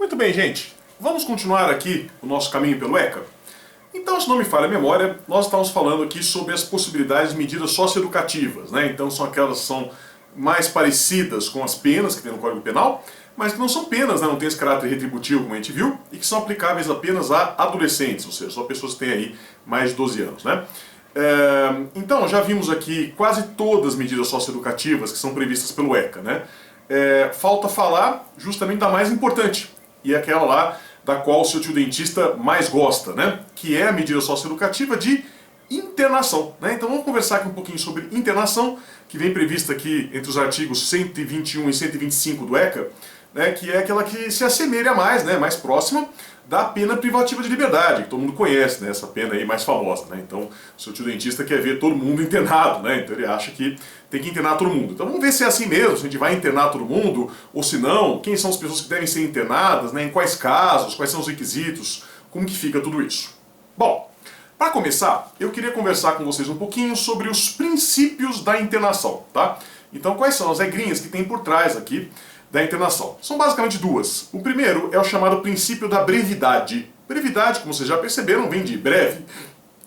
Muito bem, gente. Vamos continuar aqui o nosso caminho pelo ECA? Então, se não me falha a memória, nós estávamos falando aqui sobre as possibilidades de medidas socioeducativas, né? Então são aquelas que são mais parecidas com as penas que tem no Código Penal, mas que não são penas, né? Não tem esse caráter retributivo, como a gente viu, e que são aplicáveis apenas a adolescentes, ou seja, só pessoas que têm aí mais de 12 anos, né? Então, já vimos aqui quase todas as medidas socioeducativas que são previstas pelo ECA, né? Falta falar justamente da mais importante, e aquela lá da qual o seu tio dentista mais gosta, né? Que é a medida socioeducativa de internação, né? Então vamos conversar aqui um pouquinho sobre internação, que vem prevista aqui entre os artigos 121 e 125 do ECA, né? Que é aquela que se assemelha mais, né? Mais próxima da pena privativa de liberdade, que todo mundo conhece, né? Essa pena aí mais famosa, né? Então o seu tio dentista quer ver todo mundo internado, né? Então ele acha que tem que internar todo mundo. Então vamos ver se é assim mesmo, se a gente vai internar todo mundo, ou se não, quem são as pessoas que devem ser internadas, né? Em quais casos, quais são os requisitos, como que fica tudo isso. Bom, para começar, eu queria conversar com vocês um pouquinho sobre os princípios da internação, tá? Então quais são as regrinhas que tem por trás aqui da internação? São basicamente duas. O primeiro é o chamado princípio da brevidade. Brevidade, como vocês já perceberam, vem de breve,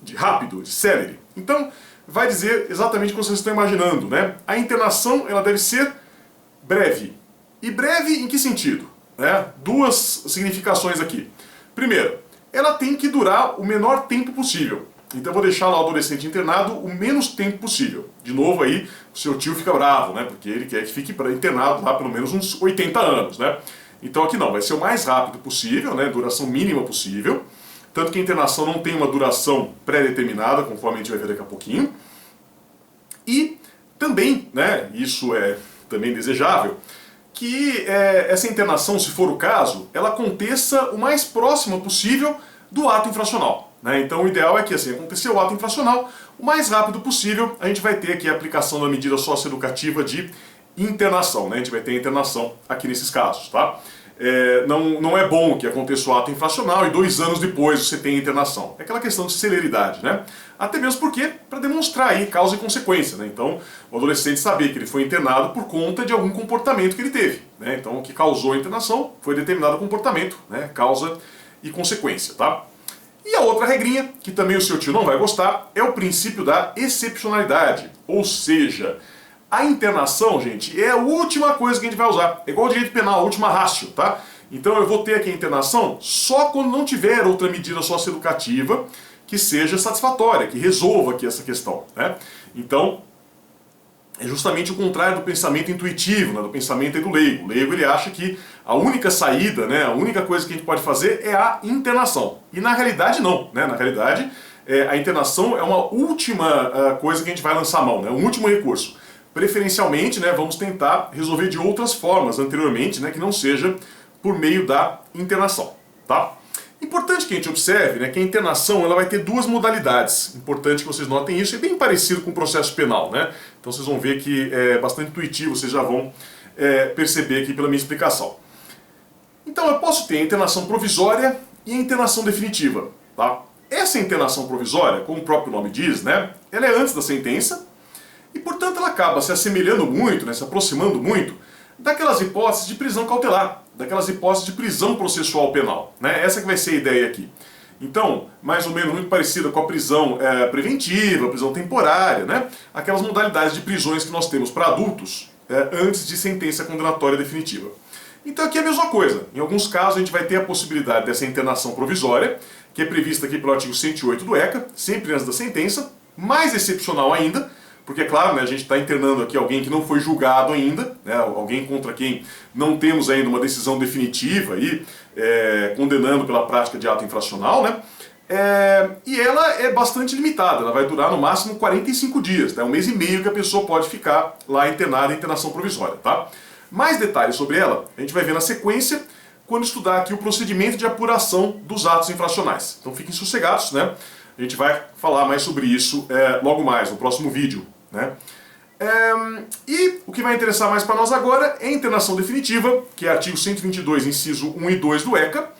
de rápido, de célere. Então, vai dizer exatamente o que vocês estão imaginando, né? A internação, ela deve ser breve. E breve em que sentido? Né? Duas significações aqui. Primeiro, ela tem que durar o menor tempo possível. Então eu vou deixar lá o adolescente internado o menos tempo possível. De novo aí, o seu tio fica bravo, né? Porque ele quer que fique internado lá pelo menos uns 80 anos, né? Então aqui não, vai ser o mais rápido possível, né? Duração mínima possível. Tanto que a internação não tem uma duração pré-determinada, conforme a gente vai ver daqui a pouquinho. E também, né, isso é também desejável, que essa internação, se for o caso, ela aconteça o mais próximo possível do ato infracional. Né? Então o ideal é que, assim, aconteceu o ato infracional, o mais rápido possível, a gente vai ter aqui a aplicação da medida socioeducativa de internação. Né? A gente vai ter a internação aqui nesses casos, tá? Não é bom que aconteça o ato infracional e 2 anos depois você tem a internação. É aquela questão de celeridade, né? Até mesmo porque, para demonstrar aí causa e consequência, né? Então, o adolescente saber que ele foi internado por conta de algum comportamento que ele teve, né? Então, o que causou a internação foi determinado comportamento, né? Causa e consequência, tá? E a outra regrinha, que também o seu tio não vai gostar, é o princípio da excepcionalidade. Ou seja, a internação, gente, é a última coisa que a gente vai usar. É igual ao direito penal, a última ratio, tá? Então eu vou ter aqui a internação só quando não tiver outra medida socioeducativa que seja satisfatória, que resolva aqui essa questão, né? Então, é justamente o contrário do pensamento intuitivo, né? Do pensamento do leigo. O leigo, ele acha que a única saída, né? A única coisa que a gente pode fazer é a internação. E na realidade não, né? Na realidade, a internação é uma última coisa que a gente vai lançar a mão, né? Um último recurso. Preferencialmente, né, vamos tentar resolver de outras formas anteriormente, né, que não seja por meio da internação, tá? Importante que a gente observe, né, que a internação ela vai ter duas modalidades. Importante que vocês notem isso, é bem parecido com o processo penal, né? Então vocês vão ver que é bastante intuitivo, vocês já vão perceber aqui pela minha explicação. Então eu posso ter a internação provisória e a internação definitiva, tá? Essa internação provisória, como o próprio nome diz, né, ela é antes da sentença. E, portanto, ela acaba se assemelhando muito, né, se aproximando muito, daquelas hipóteses de prisão cautelar, daquelas hipóteses de prisão processual penal. Né? Essa que vai ser a ideia aqui. Então, mais ou menos muito parecida com a prisão preventiva, a prisão temporária, né? Aquelas modalidades de prisões que nós temos para adultos antes de sentença condenatória definitiva. Então aqui é a mesma coisa. Em alguns casos a gente vai ter a possibilidade dessa internação provisória, que é prevista aqui pelo artigo 108 do ECA, sempre antes da sentença, mais excepcional ainda, porque, é claro, né, a gente está internando aqui alguém que não foi julgado ainda, né, alguém contra quem não temos ainda uma decisão definitiva aí, condenando pela prática de ato infracional, né? E ela é bastante limitada, ela vai durar no máximo 45 dias, né, 1 mês e meio que a pessoa pode ficar lá internada em internação provisória, tá? Mais detalhes sobre ela a gente vai ver na sequência, quando estudar aqui o procedimento de apuração dos atos infracionais. Então fiquem sossegados, né? A gente vai falar mais sobre isso logo mais, no próximo vídeo. Né? E o que vai interessar mais para nós agora é a internação definitiva, que é artigo 122, inciso 1 e 2 do ECA,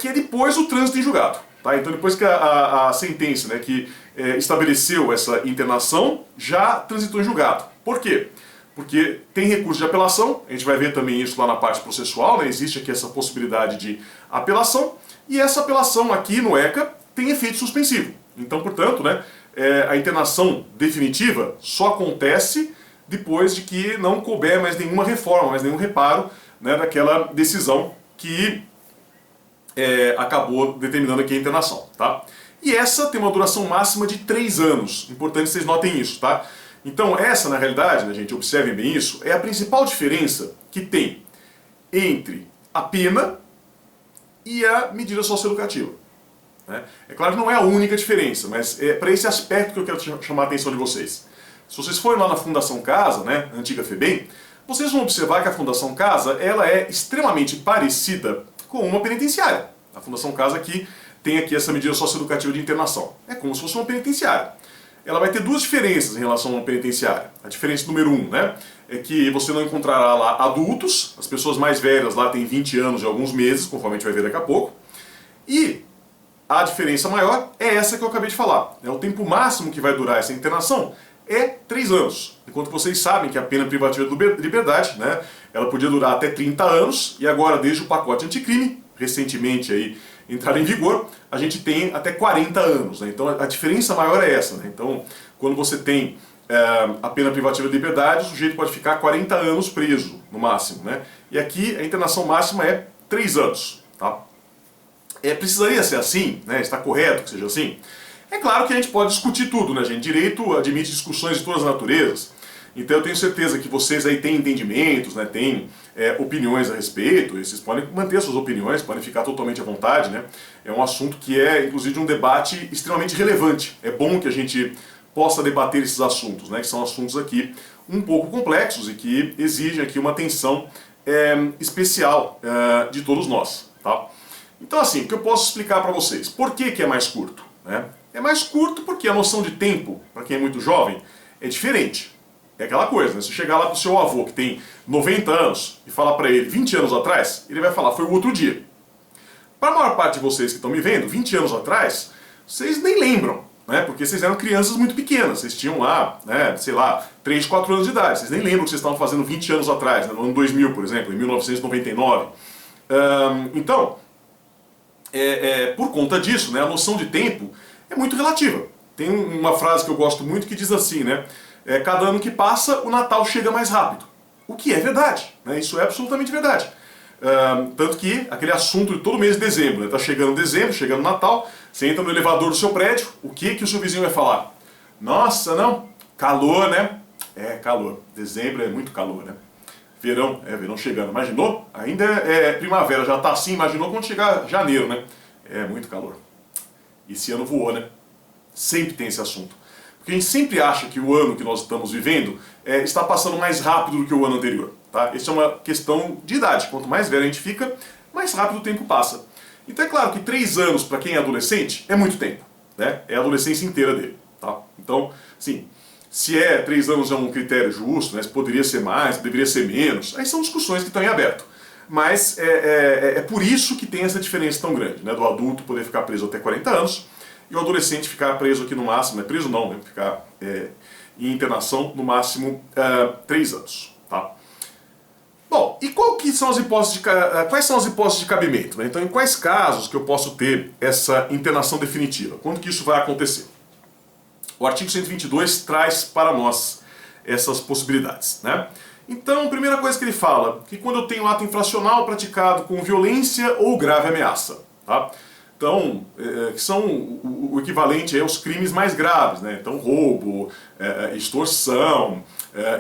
que é depois do trânsito em julgado. Tá? Então depois que a sentença, né, que estabeleceu essa internação já transitou em julgado. Por quê? Porque tem recurso de apelação, a gente vai ver também isso lá na parte processual, né? Existe aqui essa possibilidade de apelação, e essa apelação aqui no ECA tem efeito suspensivo. Então, portanto, né, a internação definitiva só acontece depois de que não couber mais nenhuma reforma, mais nenhum reparo, né, daquela decisão que acabou determinando aqui a internação, tá? E essa tem uma duração máxima de 3 anos. Importante vocês notem isso, tá? Então essa, na realidade, né, gente, observem bem isso, é a principal diferença que tem entre a pena e a medida socioeducativa. Né? É claro que não é a única diferença, mas é para esse aspecto que eu quero chamar a atenção de vocês. Se vocês forem lá na Fundação Casa, né, a antiga FEBEM, vocês vão observar que a Fundação Casa ela é extremamente parecida com uma penitenciária. A Fundação Casa aqui tem aqui essa medida socioeducativa de internação. É como se fosse uma penitenciária. Ela vai ter duas diferenças em relação a uma penitenciária. A diferença número 1, né, é que você não encontrará lá adultos, as pessoas mais velhas lá têm 20 anos e alguns meses, conforme a gente vai ver daqui a pouco. E a diferença maior é essa que eu acabei de falar. O tempo máximo que vai durar essa internação é 3 anos. Enquanto vocês sabem que a pena privativa de liberdade, né, ela podia durar até 30 anos, e agora, desde o pacote anticrime, recentemente aí entrar em vigor, a gente tem até 40 anos. Né? Então a diferença maior é essa. Né? Então, quando você tem a pena privativa de liberdade, o sujeito pode ficar 40 anos preso, no máximo. Né? E aqui a internação máxima é 3 anos. Tá? Precisaria ser assim? Né? Está correto que seja assim? É claro que a gente pode discutir tudo, né, gente? Direito admite discussões de todas as naturezas. Então eu tenho certeza que vocês aí têm entendimentos, né, têm opiniões a respeito, e vocês podem manter suas opiniões, podem ficar totalmente à vontade, né? É um assunto que é, inclusive, um debate extremamente relevante. É bom que a gente possa debater esses assuntos, né, que são assuntos aqui um pouco complexos e que exigem aqui uma atenção especial de todos nós, tá? Então, assim, o que eu posso explicar para vocês? Por que é mais curto? Né? É mais curto porque a noção de tempo, para quem é muito jovem, é diferente. É aquela coisa, né? Se chegar lá pro seu avô, que tem 90 anos, e falar para ele 20 anos atrás, ele vai falar, foi o outro dia. Para a maior parte de vocês que estão me vendo, 20 anos atrás, vocês nem lembram, né? Porque vocês eram crianças muito pequenas, vocês tinham lá, né, sei lá, 3, 4 anos de idade, vocês nem lembram o que vocês estavam fazendo 20 anos atrás, né? No ano 2000, por exemplo, em 1999. Então, por conta disso, né, a noção de tempo é muito relativa. Tem uma frase que eu gosto muito que diz assim, né? Cada ano que passa, o Natal chega mais rápido. O que é verdade, né? Isso é absolutamente verdade. Tanto que aquele assunto de todo mês de dezembro, né? Tá chegando dezembro, chegando Natal, você entra no elevador do seu prédio, o que o seu vizinho vai falar? Nossa, não, calor, né? Calor. Dezembro é muito calor, né? Verão, verão chegando. Imaginou? Ainda é primavera, já tá assim, imaginou quando chegar janeiro, né? É muito calor. Esse ano voou, né? Sempre tem esse assunto. Porque a gente sempre acha que o ano que nós estamos vivendo está passando mais rápido do que o ano anterior. Tá? Isso é uma questão de idade. Quanto mais velho a gente fica, mais rápido o tempo passa. Então é claro que 3 anos para quem é adolescente é muito tempo. Né? É a adolescência inteira dele. Tá? Então, sim, se 3 anos é um critério justo, né? Se poderia ser mais, deveria ser menos, aí são discussões que estão em aberto. Mas é por isso que tem essa diferença tão grande, né? Do adulto poder ficar preso até 40 anos, e o adolescente ficar preso aqui no máximo, não é preso não, né? Ficar em internação no máximo 3 anos. Tá? Bom, e quais são as hipóteses de cabimento? Né? Então, em quais casos que eu posso ter essa internação definitiva? Quando que isso vai acontecer? O artigo 122 traz para nós essas possibilidades. Né? Então, a primeira coisa que ele fala, que quando eu tenho ato infracional praticado com violência ou grave ameaça. Tá? Então, que são o equivalente aos crimes mais graves, né? Então, roubo, extorsão,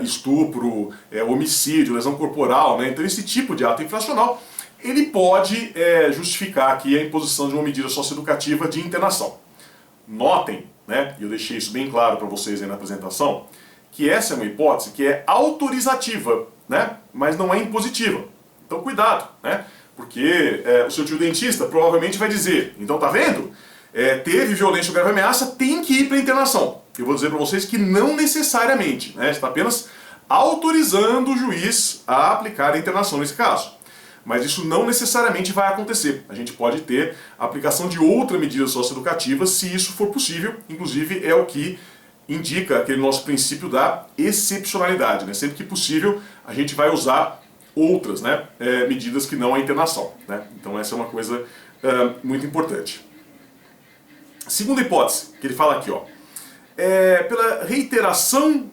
estupro, homicídio, lesão corporal, né? Então, esse tipo de ato infracional, ele pode justificar aqui a imposição de uma medida socioeducativa de internação. Notem, né? E eu deixei isso bem claro para vocês aí na apresentação, que essa é uma hipótese que é autorizativa, né? Mas não é impositiva. Então, cuidado, né? Porque o seu tio dentista provavelmente vai dizer, então tá vendo? Teve violência ou grave ameaça, tem que ir para internação. Eu vou dizer para vocês que não necessariamente, né? Está apenas autorizando o juiz a aplicar a internação nesse caso. Mas isso não necessariamente vai acontecer. A gente pode ter a aplicação de outra medida socioeducativa se isso for possível, inclusive é o que indica aquele nosso princípio da excepcionalidade, né? Sempre que possível a gente vai usar outras, né, medidas que não a internação, né? Então essa é uma coisa muito importante. Segunda hipótese, que ele fala aqui, ó, pela reiteração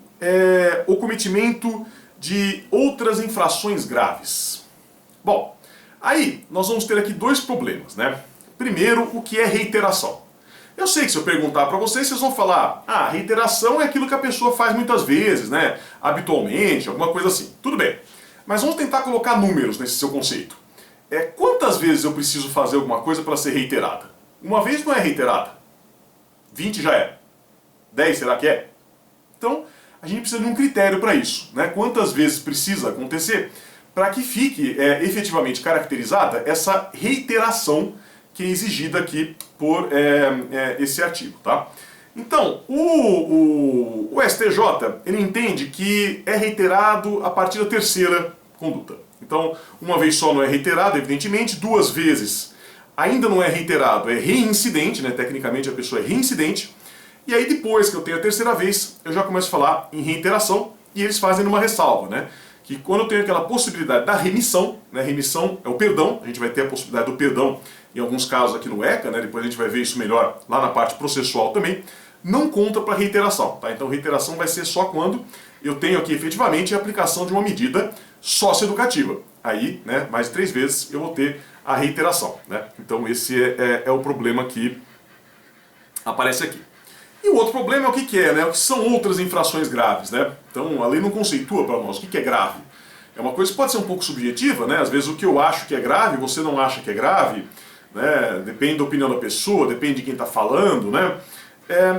ou cometimento de outras infrações graves. Bom, aí nós vamos ter aqui dois problemas, né? Primeiro, o que é reiteração? Eu sei que se eu perguntar para vocês, vocês vão falar, reiteração é aquilo que a pessoa faz muitas vezes, né? Habitualmente, alguma coisa assim. Tudo bem. Mas vamos tentar colocar números nesse seu conceito. Quantas vezes eu preciso fazer alguma coisa para ser reiterada? Uma vez não é reiterada. 20 já é. 10 será que é? Então, a gente precisa de um critério para isso, né? Quantas vezes precisa acontecer para que fique efetivamente caracterizada essa reiteração que é exigida aqui por esse artigo, tá? Então, o STJ, ele entende que é reiterado a partir da terceira conduta. Então, uma vez só não é reiterado, evidentemente, duas vezes ainda não é reiterado, é reincidente, né? Tecnicamente a pessoa é reincidente, e aí depois que eu tenho a terceira vez, eu já começo a falar em reiteração, e eles fazem uma ressalva, né? Que quando eu tenho aquela possibilidade da remissão, né? Remissão é o perdão, a gente vai ter a possibilidade do perdão em alguns casos aqui no ECA, né? Depois a gente vai ver isso melhor lá na parte processual também, não conta para reiteração, tá? Então reiteração vai ser só quando eu tenho aqui efetivamente a aplicação de uma medida socioeducativa. Aí, né, mais de 3 vezes eu vou ter a reiteração, né? Então esse é o problema que aparece aqui. E o outro problema é o que é, né? O que são outras infrações graves, né? Então a lei não conceitua para nós o que é grave. É uma coisa que pode ser um pouco subjetiva, né? Às vezes o que eu acho que é grave, você não acha que é grave, né? Depende da opinião da pessoa, depende de quem está falando, né?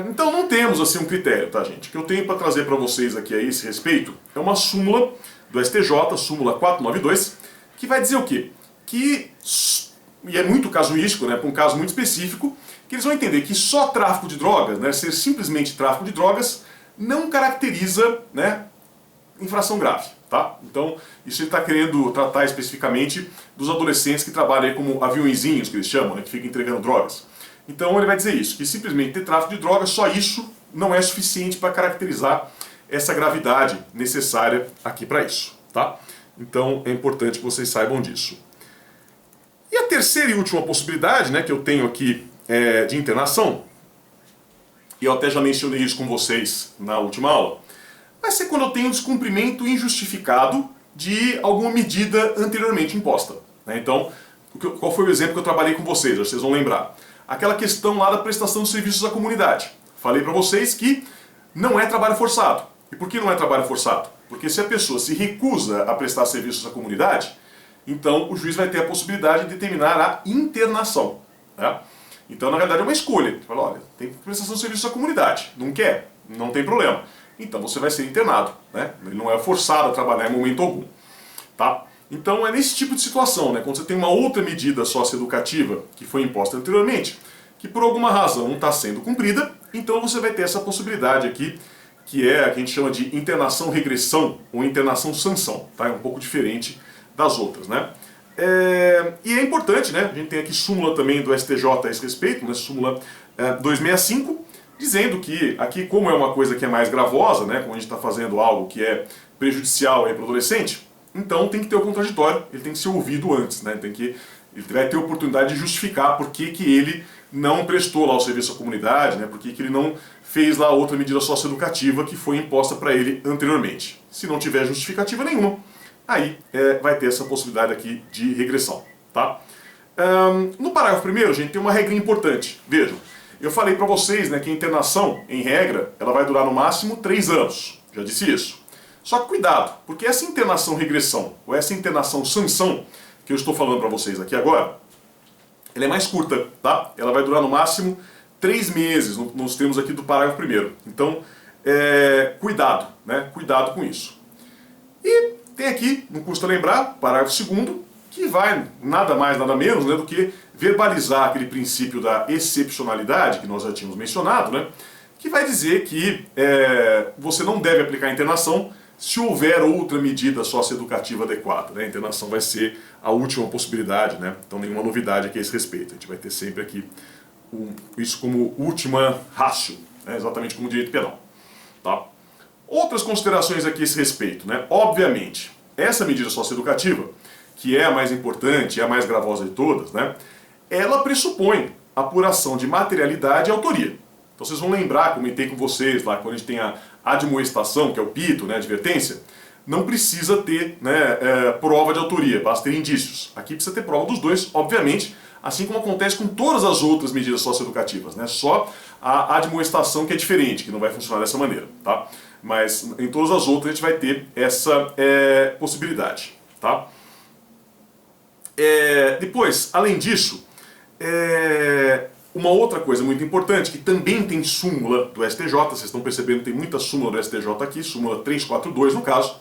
Então não temos assim um critério, tá, gente? O que eu tenho para trazer para vocês aqui a esse respeito é uma súmula do STJ, súmula 492, que vai dizer o quê? Que, e é muito casuístico, né? Para um caso muito específico, que eles vão entender que só tráfico de drogas, né, ser simplesmente tráfico de drogas, não caracteriza, né, infração grave, tá? Então, isso ele está querendo tratar especificamente dos adolescentes que trabalham aí como aviõezinhos, que eles chamam, né, que ficam entregando drogas. Então ele vai dizer isso, que simplesmente ter tráfico de drogas, só isso não é suficiente para caracterizar essa gravidade necessária aqui para isso, tá? Então é importante que vocês saibam disso. E a terceira e última possibilidade, né, que eu tenho aqui de internação, e eu até já mencionei isso com vocês na última aula, vai ser quando eu tenho descumprimento injustificado de alguma medida anteriormente imposta, né? Então, qual foi o exemplo que eu trabalhei com vocês? Vocês vão lembrar. Aquela questão lá da prestação de serviços à comunidade. Falei para vocês que não é trabalho forçado. E por que não é trabalho forçado? Porque se a pessoa se recusa a prestar serviços à comunidade, então o juiz vai ter a possibilidade de determinar a internação, né? Então, na verdade, é uma escolha. Ele fala, olha, tem prestação de serviço à comunidade. Não quer? Não tem problema. Então, você vai ser internado, né? Ele não é forçado a trabalhar em momento algum, tá? Então, é nesse tipo de situação, né? Quando você tem uma outra medida socioeducativa que foi imposta anteriormente, que por alguma razão não está sendo cumprida, então você vai ter essa possibilidade aqui, que é a que a gente chama de internação-regressão ou internação-sanção, tá? É um pouco diferente das outras, né? E é importante, né? A gente tem aqui súmula também do STJ a esse respeito, né? Súmula 265, dizendo que aqui, como é uma coisa que é mais gravosa, né? Como a gente está fazendo algo que é prejudicial para o adolescente, então tem que ter o contraditório, ele tem que ser ouvido antes, né? Ele vai ter a oportunidade de justificar por que ele não prestou lá o serviço à comunidade, né? Por que ele não fez lá outra medida socioeducativa que foi imposta para ele anteriormente. Se não tiver justificativa nenhuma, aí vai ter essa possibilidade aqui de regressão, tá? No parágrafo 1º, gente, tem uma regra importante. Vejam, eu falei para vocês, né, que a internação, em regra, ela vai durar no máximo 3 anos. Já disse isso. Só que cuidado, porque essa internação-regressão, ou essa internação-sanção, que eu estou falando para vocês aqui agora, ela é mais curta, tá? Ela vai durar no máximo 3 meses, nos termos aqui do parágrafo 1º. Então, cuidado, né? Cuidado com isso. E tem aqui, não custa lembrar, parágrafo 2º, que vai nada mais, nada menos, né, do que verbalizar aquele princípio da excepcionalidade, que nós já tínhamos mencionado, né, que vai dizer que você não deve aplicar a internação se houver outra medida socioeducativa adequada, né? A internação vai ser a última possibilidade, né? Então nenhuma novidade aqui a esse respeito. A gente vai ter sempre aqui isso como última ratio, né? Exatamente como direito penal. tá? Outras considerações aqui a esse respeito, né? Obviamente, essa medida socioeducativa, que é a mais importante, é a mais gravosa de todas, né? Ela pressupõe apuração de materialidade e autoria. Então vocês vão lembrar, comentei com vocês lá, quando a gente tem a admoestação, que é o pito, né, a advertência, não precisa ter, né, prova de autoria, basta ter indícios. Aqui precisa ter prova dos dois, obviamente, assim como acontece com todas as outras medidas socioeducativas, né? Só a admoestação que é diferente, que não vai funcionar dessa maneira, tá? Mas em todas as outras a gente vai ter essa possibilidade, tá? Depois, além disso, uma outra coisa muito importante, que também tem súmula do STJ, vocês estão percebendo, tem muita súmula do STJ aqui, súmula 342 no caso,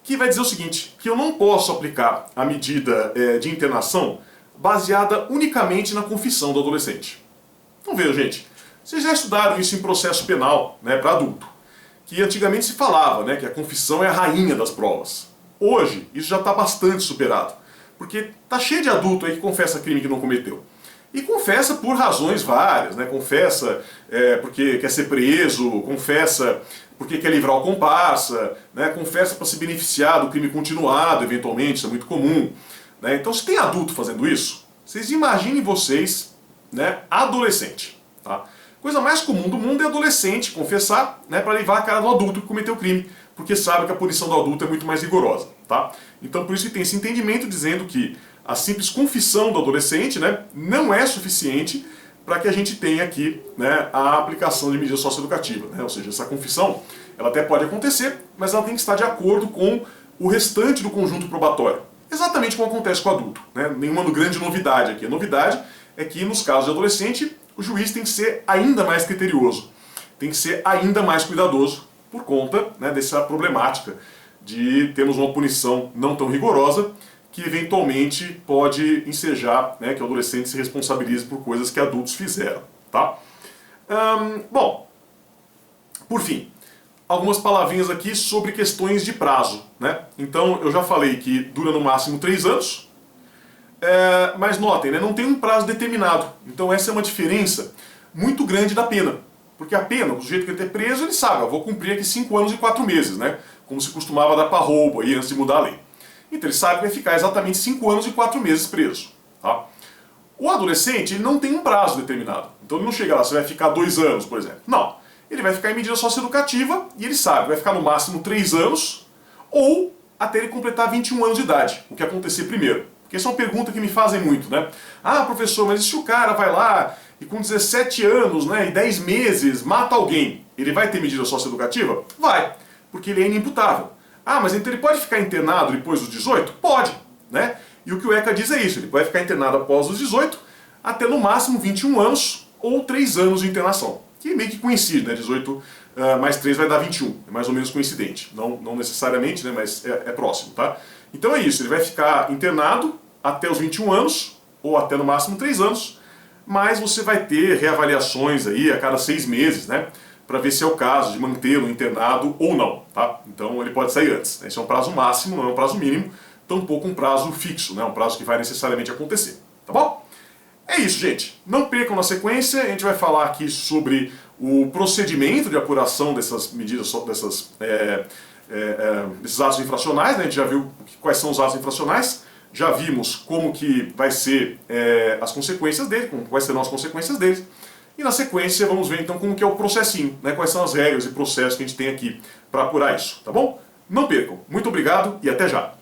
que vai dizer o seguinte, que eu não posso aplicar a medida de internação baseada unicamente na confissão do adolescente. Então veja, gente, vocês já estudaram isso em processo penal, né, para adulto, que antigamente se falava, né, que a confissão é a rainha das provas. Hoje, isso já está bastante superado, porque tá cheio de adulto aí que confessa crime que não cometeu. E confessa por razões várias, né? Confessa porque quer ser preso, confessa porque quer livrar o comparsa, né? Confessa para se beneficiar do crime continuado, eventualmente, isso é muito comum. Né? Então, se tem adulto fazendo isso, vocês imaginem vocês, né, adolescente. Tá? Coisa mais comum do mundo é adolescente confessar, né, para levar a cara do adulto que cometeu o crime, porque sabe que a punição do adulto é muito mais rigorosa. Tá? Então, por isso que tem esse entendimento dizendo que a simples confissão do adolescente, né, não é suficiente para que a gente tenha aqui, né, a aplicação de medida socioeducativa. Né? Ou seja, essa confissão ela até pode acontecer, mas ela tem que estar de acordo com o restante do conjunto probatório. Exatamente como acontece com o adulto. Né? Nenhuma grande novidade aqui. A novidade é que nos casos de adolescente, o juiz tem que ser ainda mais criterioso, tem que ser ainda mais cuidadoso por conta, né, dessa problemática de termos uma punição não tão rigorosa, que eventualmente pode ensejar, né, que o adolescente se responsabilize por coisas que adultos fizeram. Tá? Bom, por fim, algumas palavrinhas aqui sobre questões de prazo. Né? Então, eu já falei que dura no máximo 3 anos, mas notem, né, não tem um prazo determinado. Então essa é uma diferença muito grande da pena. Porque a pena, do jeito que ele é preso, ele sabe, eu vou cumprir aqui 5 anos e 4 meses, né? Como se costumava dar para roubo aí antes de mudar a lei. Então ele sabe que vai ficar exatamente 5 anos e 4 meses preso. Tá? O adolescente ele não tem um prazo determinado. Então ele não chega lá, você vai ficar 2 anos, por exemplo. Não. Ele vai ficar em medida socioeducativa e ele sabe, vai ficar no máximo 3 anos ou até ele completar 21 anos de idade, o que acontecer primeiro. Porque essa é uma pergunta que me fazem muito, né? Ah, professor, mas e se o cara vai lá e com 17 anos, né, e 10 meses mata alguém, ele vai ter medida socioeducativa? Vai, porque ele é inimputável. Ah, mas então ele pode ficar internado depois dos 18? Pode, né? E o que o ECA diz é isso, ele vai ficar internado após os 18, até no máximo 21 anos ou 3 anos de internação. Que meio que coincide, né? 18 mais 3 vai dar 21, é mais ou menos coincidente. Não necessariamente, né, mas é próximo, tá? Então é isso, ele vai ficar internado até os 21 anos, ou até no máximo 3 anos, mas você vai ter reavaliações aí a cada 6 meses, né? Para ver se é o caso de mantê-lo internado ou não, tá? Então ele pode sair antes. Esse é um prazo máximo, não é um prazo mínimo, tampouco um prazo fixo, né? Um prazo que vai necessariamente acontecer, tá bom? É isso, gente. Não percam na sequência, a gente vai falar aqui sobre o procedimento de apuração dessas medidas, desses atos infracionais, né? A gente já viu quais são os atos infracionais, já vimos como que vai ser as consequências dele, quais serão as consequências deles. E na sequência vamos ver então como que é o processinho, né? Quais são as regras e processos que a gente tem aqui para apurar isso, tá bom? Não percam. Muito obrigado e até já.